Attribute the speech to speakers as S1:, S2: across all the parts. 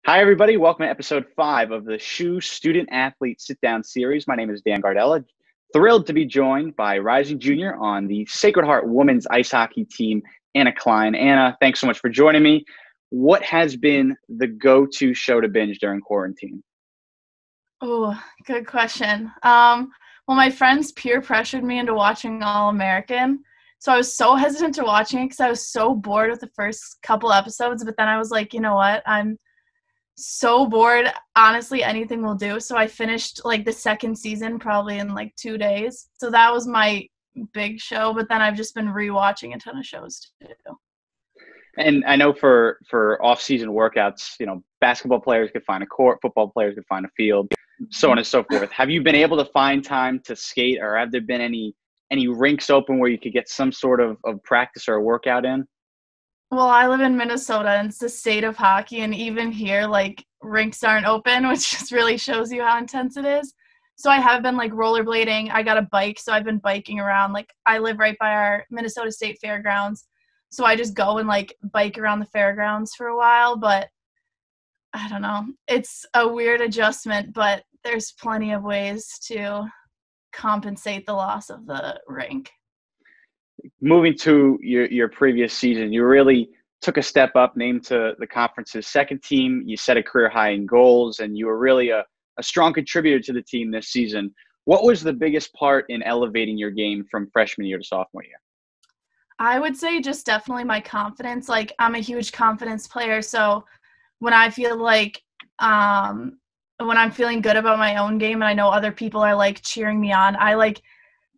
S1: Hi, everybody. Welcome to episode 5 of the SHU Student-Athlete Sit Down series. My name is Dan Gardella. Thrilled to be joined by rising junior on the Sacred Heart women's ice hockey team, Anna Klein. Anna, thanks so much for joining me. What has been the go-to show to binge during quarantine?
S2: Oh, good question. Well, my friends peer pressured me into watching All-American. So I was so hesitant to watching it because I was so bored with the first couple episodes. But then I was like, you know what? I'm so bored. Honestly, anything will do. So I finished the second season probably in 2 days. So that was my big show. But then I've just been rewatching a ton of shows too.
S1: And I know for off-season workouts, basketball players could find a court, football players could find a field, so on and so forth. Have you been able to find time to skate, or have there been any rinks open where you could get some sort of practice or a workout in?
S2: Well, I live in Minnesota, and it's the state of hockey, and even here, rinks aren't open, which just really shows you how intense it is. So I have been, rollerblading. I got a bike, so I've been biking around. I live right by our Minnesota State Fairgrounds, so I just go and, bike around the fairgrounds for a while, but I don't know. It's a weird adjustment, but there's plenty of ways to compensate the loss of the rink.
S1: Moving to your previous season, you really took a step up, named to the conference's second team. You set a career high in goals, and you were really a strong contributor to the team this season. What was the biggest part in elevating your game from freshman year to sophomore year?
S2: I would say just definitely my confidence. I'm a huge confidence player, so when I feel when I'm feeling good about my own game and I know other people are cheering me on, I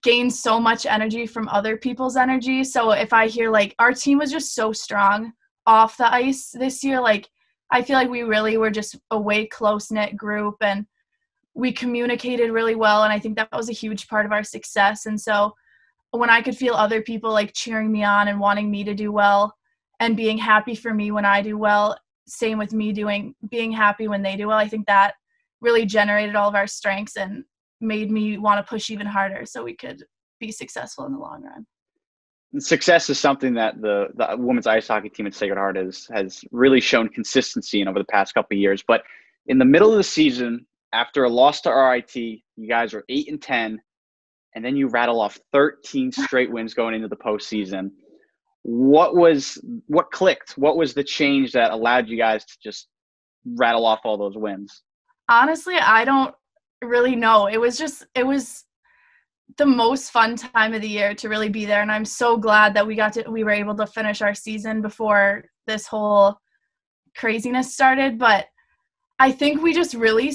S2: gain so much energy from other people's energy. So if I hear our team was just so strong off the ice this year, I feel like we really were just a way close-knit group and we communicated really well, and I think that was a huge part of our success. And so when I could feel other people cheering me on and wanting me to do well and being happy for me when I do well, same with me being happy when they do well, I think that really generated all of our strengths and made me want to push even harder so we could be successful in the long run.
S1: Success is something that the women's ice hockey team at Sacred Heart has really shown consistency in over the past couple of years. But in the middle of the season, after a loss to RIT, you guys are 8-10, and then you rattle off 13 straight wins going into the postseason. What clicked? What was the change that allowed you guys to just rattle off all those wins?
S2: Honestly, I don't really know. It was the most fun time of the year to really be there, and I'm so glad that we were able to finish our season before this whole craziness started. But I think we just really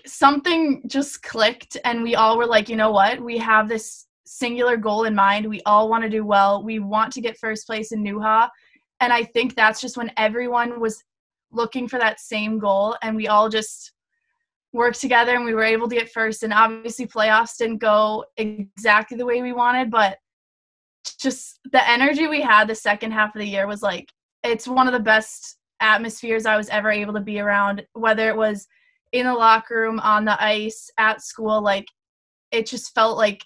S2: something just clicked, and we all were like, you know what, we have this singular goal in mind. We all want to do well. We want to get first place in NUHA, and I think that's just when everyone was looking for that same goal, and we all just worked together and we were able to get first. And obviously playoffs didn't go exactly the way we wanted, but just the energy we had the second half of the year was it's one of the best atmospheres I was ever able to be around, whether it was in the locker room, on the ice, at school. It just felt like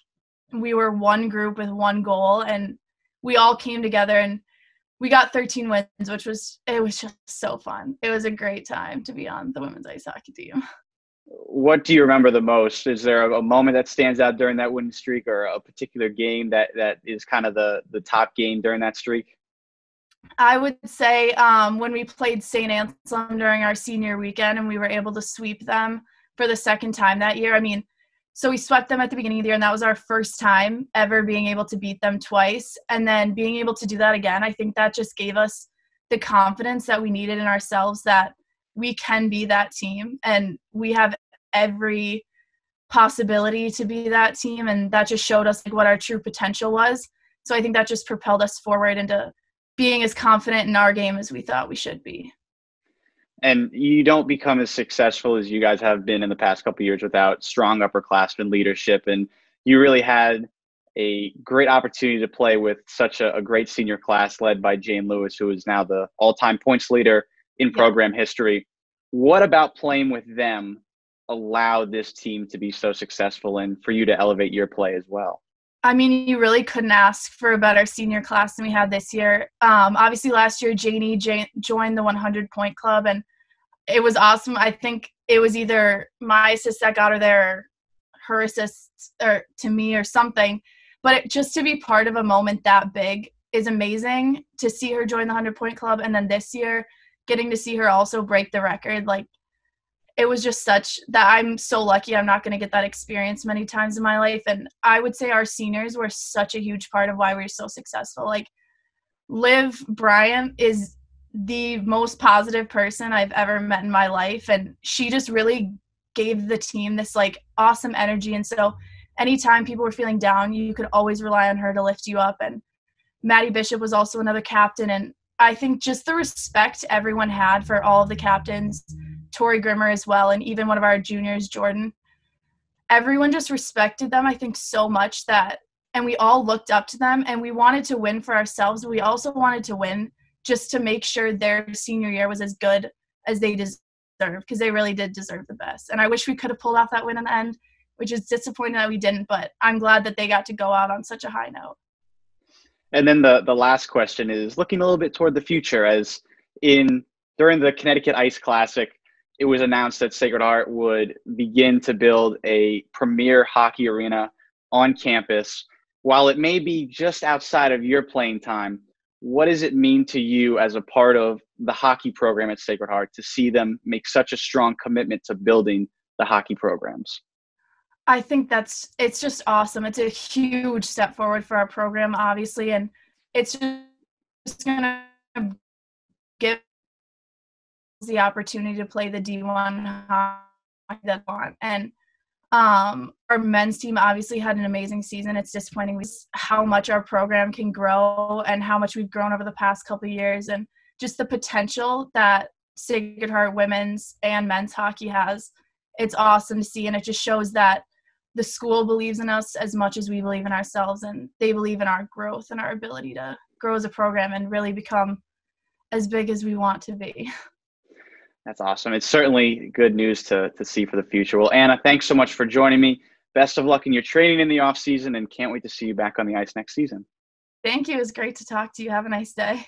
S2: we were one group with one goal, and we all came together and we got 13 wins, it was just so fun. It was a great time to be on the women's ice hockey team.
S1: What do you remember the most? Is there a moment that stands out during that winning streak, or a particular game that is kind of the top game during that streak?
S2: I would say when we played St. Anselm during our senior weekend and we were able to sweep them for the second time that year. So we swept them at the beginning of the year, and that was our first time ever being able to beat them twice. And then being able to do that again, I think that just gave us the confidence that we needed in ourselves, that we can be that team and we have every possibility to be that team. And that just showed us what our true potential was. So I think that just propelled us forward into being as confident in our game as we thought we should be.
S1: And you don't become as successful as you guys have been in the past couple of years without strong upperclassmen leadership. And you really had a great opportunity to play with such a great senior class led by Jane Lewis, who is now the all-time points leader in program history. What about playing with them allowed this team to be so successful and for you to elevate your play as well?
S2: You really couldn't ask for a better senior class than we had this year. Obviously last year, Janie joined the 100-point club, and it was awesome. I think it was either my assist that got her there, or her assist or to me or something. But just to be part of a moment that big is amazing. To see her join the 100-point club, and then this year getting to see her also break the record, like, it was just such that I'm so lucky. I'm not going to get that experience many times in my life. And I would say our seniors were such a huge part of why we were so successful. Like, Liv Bryant is the most positive person I've ever met in my life. And she just really gave the team this like awesome energy. And so anytime people were feeling down, you could always rely on her to lift you up. And Maddie Bishop was also another captain. And I think just the respect everyone had for all of the captains, Tori Grimmer as well, and even one of our juniors, Jordan, everyone just respected them, I think, so much that, and we all looked up to them, and we wanted to win for ourselves, but we also wanted to win just to make sure their senior year was as good as they deserved, because they really did deserve the best. And I wish we could have pulled off that win in the end, which is disappointing that we didn't, but I'm glad that they got to go out on such a high note.
S1: And then the last question is looking a little bit toward the future, as during the Connecticut Ice Classic, it was announced that Sacred Heart would begin to build a premier hockey arena on campus. While it may be just outside of your playing time, what does it mean to you as a part of the hockey program at Sacred Heart to see them make such a strong commitment to building the hockey programs?
S2: I think it's just awesome. It's a huge step forward for our program, obviously, and it's just going to give the opportunity to play the D1 hockey that they want. And our men's team obviously had an amazing season. It's disappointing how much our program can grow and how much we've grown over the past couple of years, and just the potential that Sacred Heart women's and men's hockey has. It's awesome to see, and it just shows that the school believes in us as much as we believe in ourselves, and they believe in our growth and our ability to grow as a program and really become as big as we want to be.
S1: That's awesome. It's certainly good news to see for the future. Well, Anna, thanks so much for joining me. Best of luck in your training in the off season, and can't wait to see you back on the ice next season.
S2: Thank you. It was great to talk to you. Have a nice day.